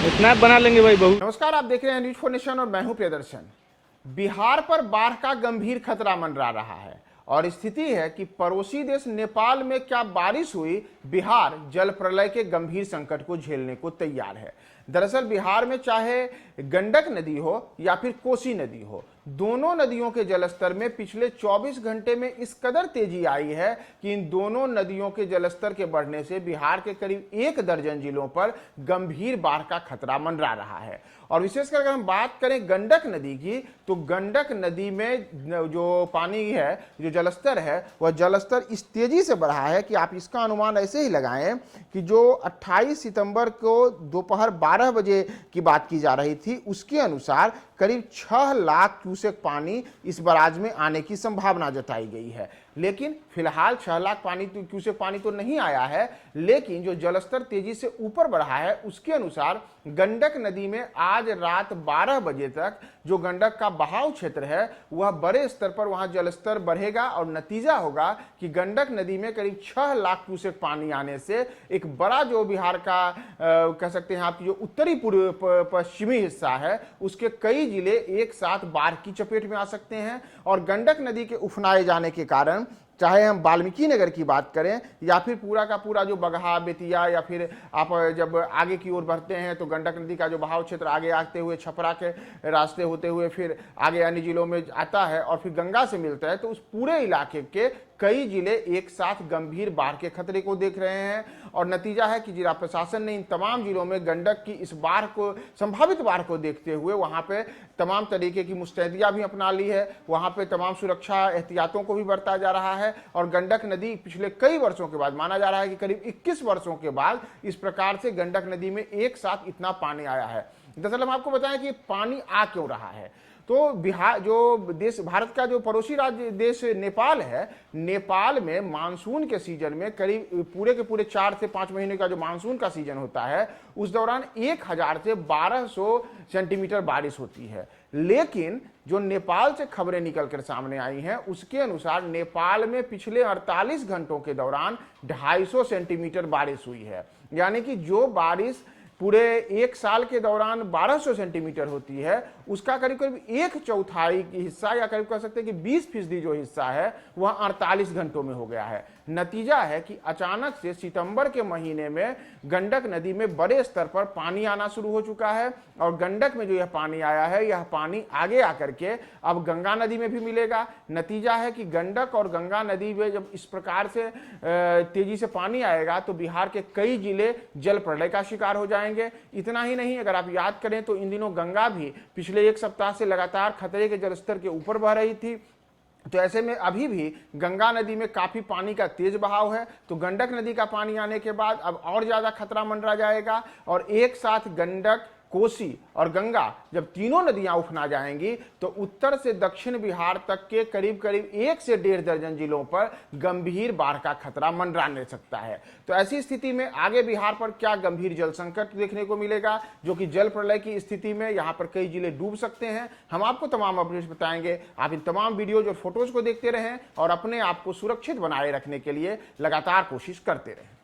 Snap बना लेंगे भाई बहुत। नमस्कार, आप देख रहे हैं न्यूज फॉर नेशन और मैं हूं प्रियदर्शन। बिहार पर बाढ़ का गंभीर खतरा मंडरा रहा है और स्थिति है कि पड़ोसी देश नेपाल में क्या बारिश हुई, बिहार जल प्रलय के गंभीर संकट को झेलने को तैयार है। दरअसल बिहार में चाहे गंडक नदी हो या फिर कोसी नदी हो, दोनों नदियों के जलस्तर में पिछले 24 घंटे में इस कदर तेजी आई है कि इन दोनों नदियों के जलस्तर के बढ़ने से बिहार के करीब 1 दर्जन जिलों पर गंभीर बाढ़ का खतरा मंडरा रहा है। और विशेषकर अगर हम बात करें गंडक नदी की, तो गंडक नदी में जो पानी है, जो जलस्तर है, वह जलस्तर इस तेजी से बढ़ा है कि आप इसका अनुमान ऐसे ही लगाएं कि जो 28 सितंबर को दोपहर 12 बजे की बात की जा रही थी, उसके अनुसार करीब 6 लाख क्यूसेक पानी इस बराज में आने की संभावना जताई गई है। लेकिन फिलहाल 6 लाख क्यूसेक पानी तो नहीं आया है, लेकिन जो जलस्तर तेजी से ऊपर बढ़ा है उसके अनुसार गंडक नदी में आज रात 12 बजे तक जो गंडक का बहाव क्षेत्र है वह बड़े स्तर पर वहां जलस्तर बढ़ेगा और नतीजा होगा कि गंडक नदी में करीब 6 लाख क्यूसेक पानी आने से एक बड़ा जो बिहार का कह सकते हैं आपकी जो उत्तरी पूर्व पश्चिमी हिस्सा है उसके कई जिले एक साथ बाढ़ की चपेट में आ सकते हैं। और गंडक नदी के उफनाए जाने के कारण चाहे हम वाल्मीकि नगर की बात करें या फिर पूरा का पूरा जो बगहा, बेतिया, या फिर आप जब आगे की ओर बढ़ते हैं तो गंडक नदी का जो बहाव क्षेत्र आगे आते हुए छपरा के रास्ते होते हुए फिर आगे अन्य जिलों में आता है और फिर गंगा से मिलता है, तो उस पूरे इलाके के कई जिले एक साथ गंभीर बाढ़ के खतरे को देख रहे हैं। और नतीजा है कि जिला प्रशासन ने इन तमाम जिलों में गंडक की इस बाढ़ को, संभावित बाढ़ को देखते हुए वहां पे तमाम तरीके की मुस्तैदियां भी अपना ली है, वहां पे तमाम सुरक्षा एहतियातों को भी बरता जा रहा है। और गंडक नदी पिछले कई वर्षों के बाद, माना जा रहा है कि करीब 21 वर्षों के बाद इस प्रकार से गंडक नदी में एक साथ इतना पानी आया है। दरअसल हम आपको बताएं कि पानी आ क्यों रहा है, तो बिहार जो देश, भारत का जो पड़ोसी राज्य देश नेपाल है, नेपाल में मानसून के सीजन में करीब पूरे के पूरे 4 से 5 महीने का जो मानसून का सीजन होता है उस दौरान 1000 से 1200 सेंटीमीटर बारिश होती है। लेकिन जो नेपाल से खबरें निकलकर सामने आई हैं उसके अनुसार नेपाल में पिछले 48 घंटों के दौरान 250 सेंटीमीटर बारिश हुई है। यानी कि जो बारिश पूरे एक साल के दौरान 1200 सेंटीमीटर होती है उसका करीब करीब 1/4 की हिस्सा, या करीब कह सकते हैं कि 20% जो हिस्सा है वह 48 घंटों में हो गया है। नतीजा है कि अचानक से सितंबर के महीने में गंडक नदी में बड़े स्तर पर पानी आना शुरू हो चुका है और गंडक में जो यह पानी आया है यह पानी आगे आकर के अब गंगा नदी में भी मिलेगा। नतीजा है कि गंडक और गंगा नदी में जब इस प्रकार से तेजी से पानी आएगा तो बिहार के कई जिले जल प्रलय का शिकार हो जाएंगे। इतना ही नहीं, अगर आप याद करें तो इन दिनों गंगा भी पिछले एक सप्ताह से लगातार खतरे के जलस्तर के ऊपर बह रही थी, तो ऐसे में अभी भी गंगा नदी में काफी पानी का तेज बहाव है। तो गंडक नदी का पानी आने के बाद अब और ज्यादा खतरा मंडरा जाएगा और एक साथ गंडक, कोसी और गंगा जब तीनों नदियां उफना जाएंगी तो उत्तर से दक्षिण बिहार तक के करीब करीब 1 से 1.5 दर्जन जिलों पर गंभीर बाढ़ का खतरा मंडराने सकता है। तो ऐसी स्थिति में आगे बिहार पर क्या गंभीर जल संकट देखने को मिलेगा, जो कि जल प्रलय की स्थिति में यहां पर कई जिले डूब सकते हैं। हम आपको तमाम अपडेट्स बताएंगे। आप इन तमाम वीडियोज और फोटोज को देखते रहें और अपने आप को सुरक्षित बनाए रखने के लिए लगातार कोशिश करते रहें।